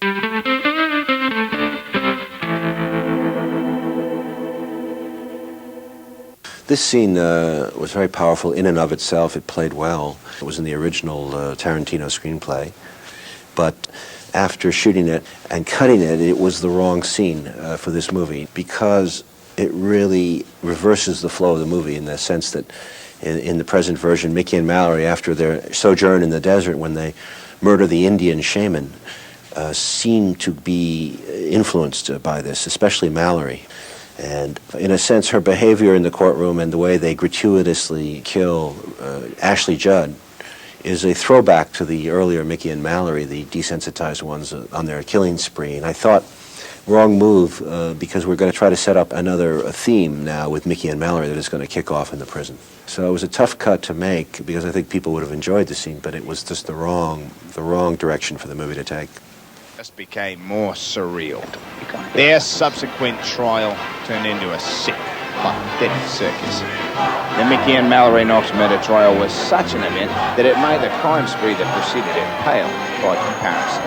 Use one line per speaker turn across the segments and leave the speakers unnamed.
This scene was very powerful in and of itself. It played well. It was in the original Tarantino screenplay. But after shooting it and cutting it, it was the wrong scene for this movie because it really reverses the flow of the movie in the sense that in the present version, Mickey and Mallory, after their sojourn in the desert when they murder the Indian shaman, seem to be influenced by this, especially Mallory. And in a sense, her behavior in the courtroom and the way they gratuitously kill Ashley Judd is a throwback to the earlier Mickey and Mallory, the desensitized ones on their killing spree. And I thought, wrong move, because we're going to try to set up another theme now with Mickey and Mallory that is going to kick off in the prison. So it was a tough cut to make because I think people would have enjoyed the scene, but it was just the wrong direction for the movie to take.
Just became more surreal. Their subsequent trial turned into a sick, pathetic circus. The Mickey and Mallory Knox murder trial was such an event that it made the crime spree that preceded it pale by comparison.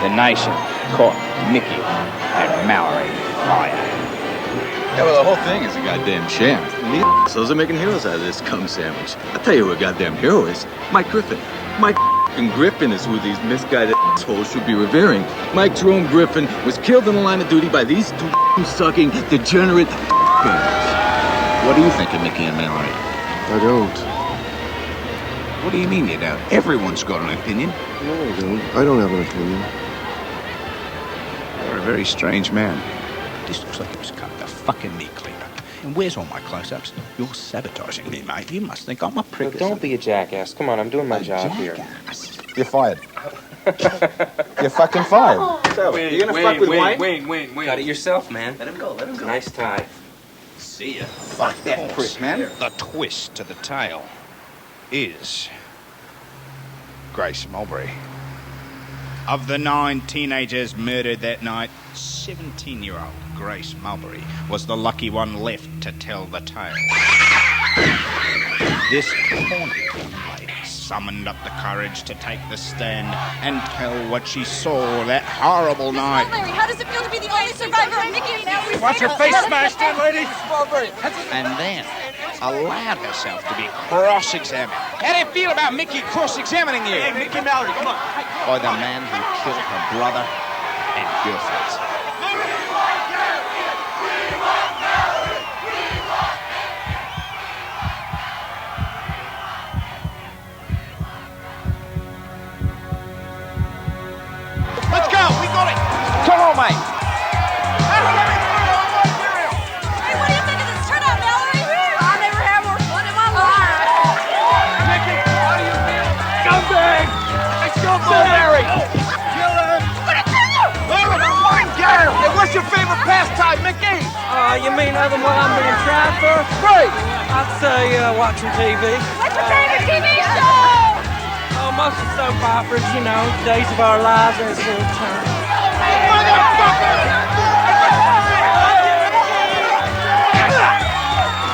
The nation caught Mickey and Mallory fired.
Yeah, well, the whole thing is a goddamn sham. And these assholes are making heroes out of this cum sandwich. I'll tell you who a goddamn hero is. Mike Griffin. Mike Griffin is who these misguided assholes should be revering. Mike Jerome Griffin was killed in the line of duty by these two sucking, degenerate What do you think of Mickey and Mallory?
I don't.
What do you mean you don't? Everyone's got an opinion.
No, I don't. I don't have an opinion.
You're a very strange man. This looks like it was cut the fucking meat cleaner. And where's all my close-ups? You're sabotaging me, mate. You must think I'm a prick.
No, don't be a jackass. Come on, I'm doing my job here.
You're fired. You're fucking fired. So, you're gonna fuck with Wayne?
Wayne. Got it yourself, man.
Let him go.
Nice tie.
See ya.
Fuck that prick, man. The twist to the tale is Grace Mulberry. Of the 9 teenagers murdered that night, 17-year-old Grace Mulberry was the lucky one left to tell the tale. This haunted young lady summoned up the courage to take the stand and tell what she saw that horrible night.
Larry, how does it feel to be the only survivor of Mickey and Mallory's
Watch your face smashed in, lady! And then allowed herself to be cross-examined. How do you feel about Mickey cross-examining you?
Hey, Mickey Mallory, come on.
By the man who killed her brother and girlfriends. Let's go! We got it! Come on, mate!
Hey, what do you think of this turnout, Mallory? I never had more fun in my life.
Mickey, how do you feel? Scumbag! Let's go, Larry! Kill him!
Hey, what's your favorite pastime, Mickey?
You mean other than what I'm being tried for?
Great!
I'd say watching TV.
What's your favorite TV show?
Oh, most of soap operas, you know, Days of Our Lives and Full Time.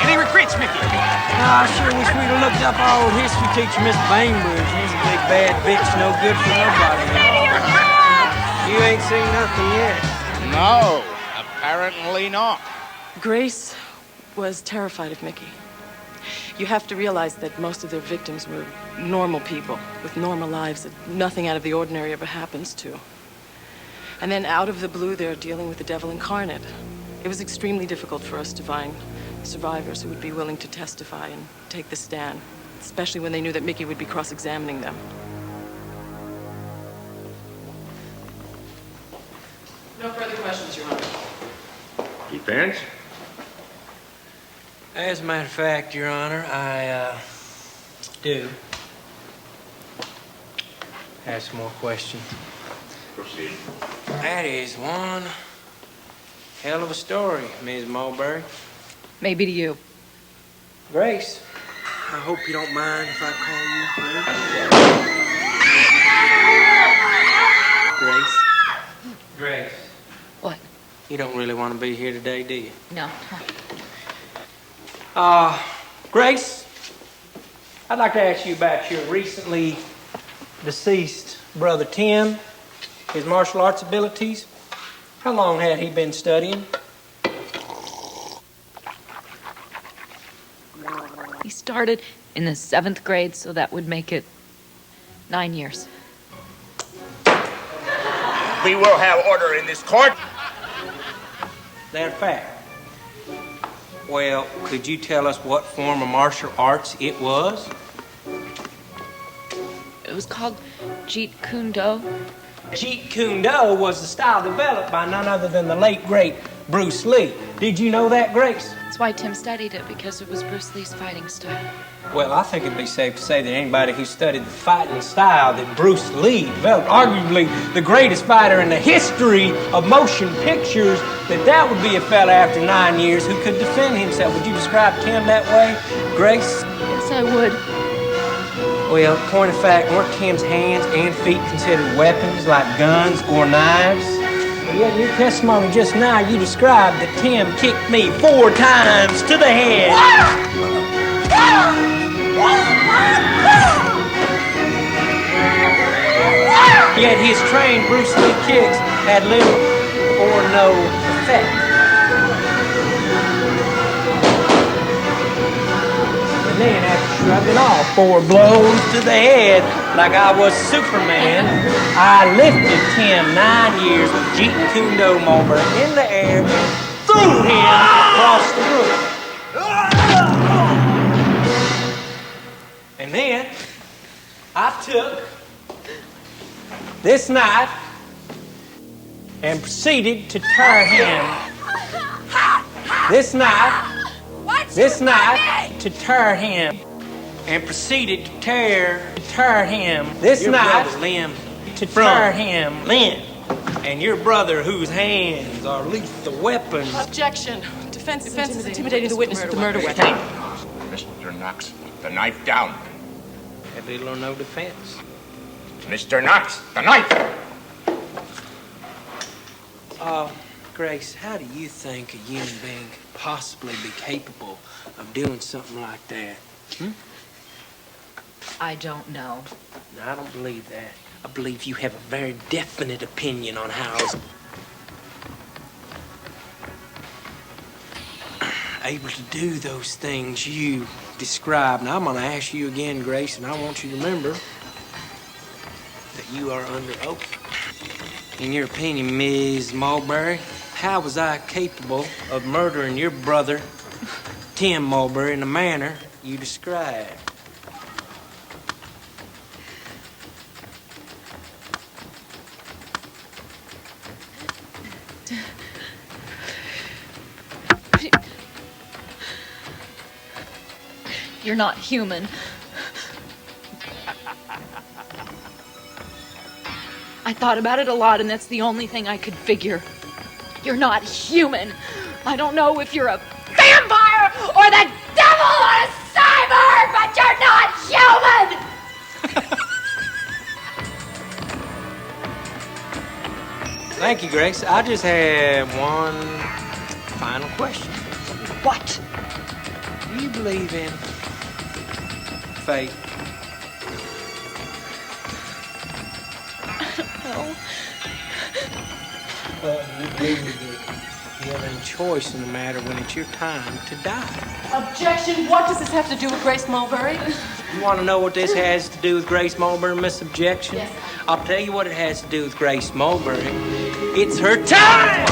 Any regrets, Mickey?
I sure wish we'd have looked up our old history teacher, Miss Bainbridge. He's a big bad bitch, no good for nobody. You ain't seen nothing yet.
No, apparently not.
Grace was terrified of Mickey. You have to realize that most of their victims were normal people with normal lives that nothing out of the ordinary ever happens to. And then out of the blue, they're dealing with the devil incarnate. It was extremely difficult for us to find survivors who would be willing to testify and take the stand, especially when they knew that Mickey would be cross-examining them. No further questions, Your Honor.
Defense?
As a matter of fact, Your Honor, I do have some more questions.
Proceed.
That is one hell of a story, Ms. Mulberry.
Maybe to you.
Grace, I hope you don't mind if I call you Grace. Grace.
What?
You don't really want to be here today, do you?
No.
Grace, I'd like to ask you about your recently deceased brother Tim. His martial arts abilities? How long had he been studying?
He started in the 7th grade, so that would make it 9 years.
We will have order in this court.
That fact. Well, could you tell us what form of martial arts it was?
It was called Jeet Kune Do.
Jeet Kune Do was the style developed by none other than the late, great Bruce Lee. Did you know that, Grace?
That's why Tim studied it, because it was Bruce Lee's fighting style.
Well, I think it'd be safe to say that anybody who studied the fighting style that Bruce Lee developed, arguably the greatest fighter in the history of motion pictures, that would be a fella after 9 years who could defend himself. Would you describe Tim that way, Grace?
Yes, I would.
Well, point of fact, weren't Tim's hands and feet considered weapons like guns or knives? Well, yet in your testimony just now, you described that Tim kicked me 4 times to the head. Yet his trained Bruce Lee kicks had little or no effect. And then after shrugging off 4 blows to the head like I was Superman, I lifted Tim 9 years with Jeet Kune Do Mulberry in the air and threw him across the room. And then I took this knife and proceeded to tear him. This knife to tear him, and proceeded to tear him. This knife limb to tear him limb, and your brother whose hands are lethal weapons.
Objection. Defense is intimidating the witness with the murder weapon.
Mr. Knox, the knife down.
Had little or no defense.
Mr. Knox, the knife!
Grace, how do you think a human being could possibly be capable of doing something like that?
I don't know.
No, I don't believe that. I believe you have a very definite opinion on how I was able to do those things you described. Now, I'm going to ask you again, Grace, and I want you to remember that you are under oath. In your opinion, Ms. Mulberry, how was I capable of murdering your brother, Tim Mulberry, in the manner you described?
You're not human. I thought about it a lot, and that's the only thing I could figure. You're not human. I don't know if you're a vampire or the devil or a cyborg, but you're not human!
Thank you, Grace. I just have one final question.
What?
Do you believe in fate?
No.
Well, you believe that you have any choice in the matter when it's your time to die.
Objection. What does this have to do with Grace Mulberry?
You want to know what this has to do with Grace Mulberry, Miss Objection?
Yes.
I'll tell you what it has to do with Grace Mulberry. It's her time!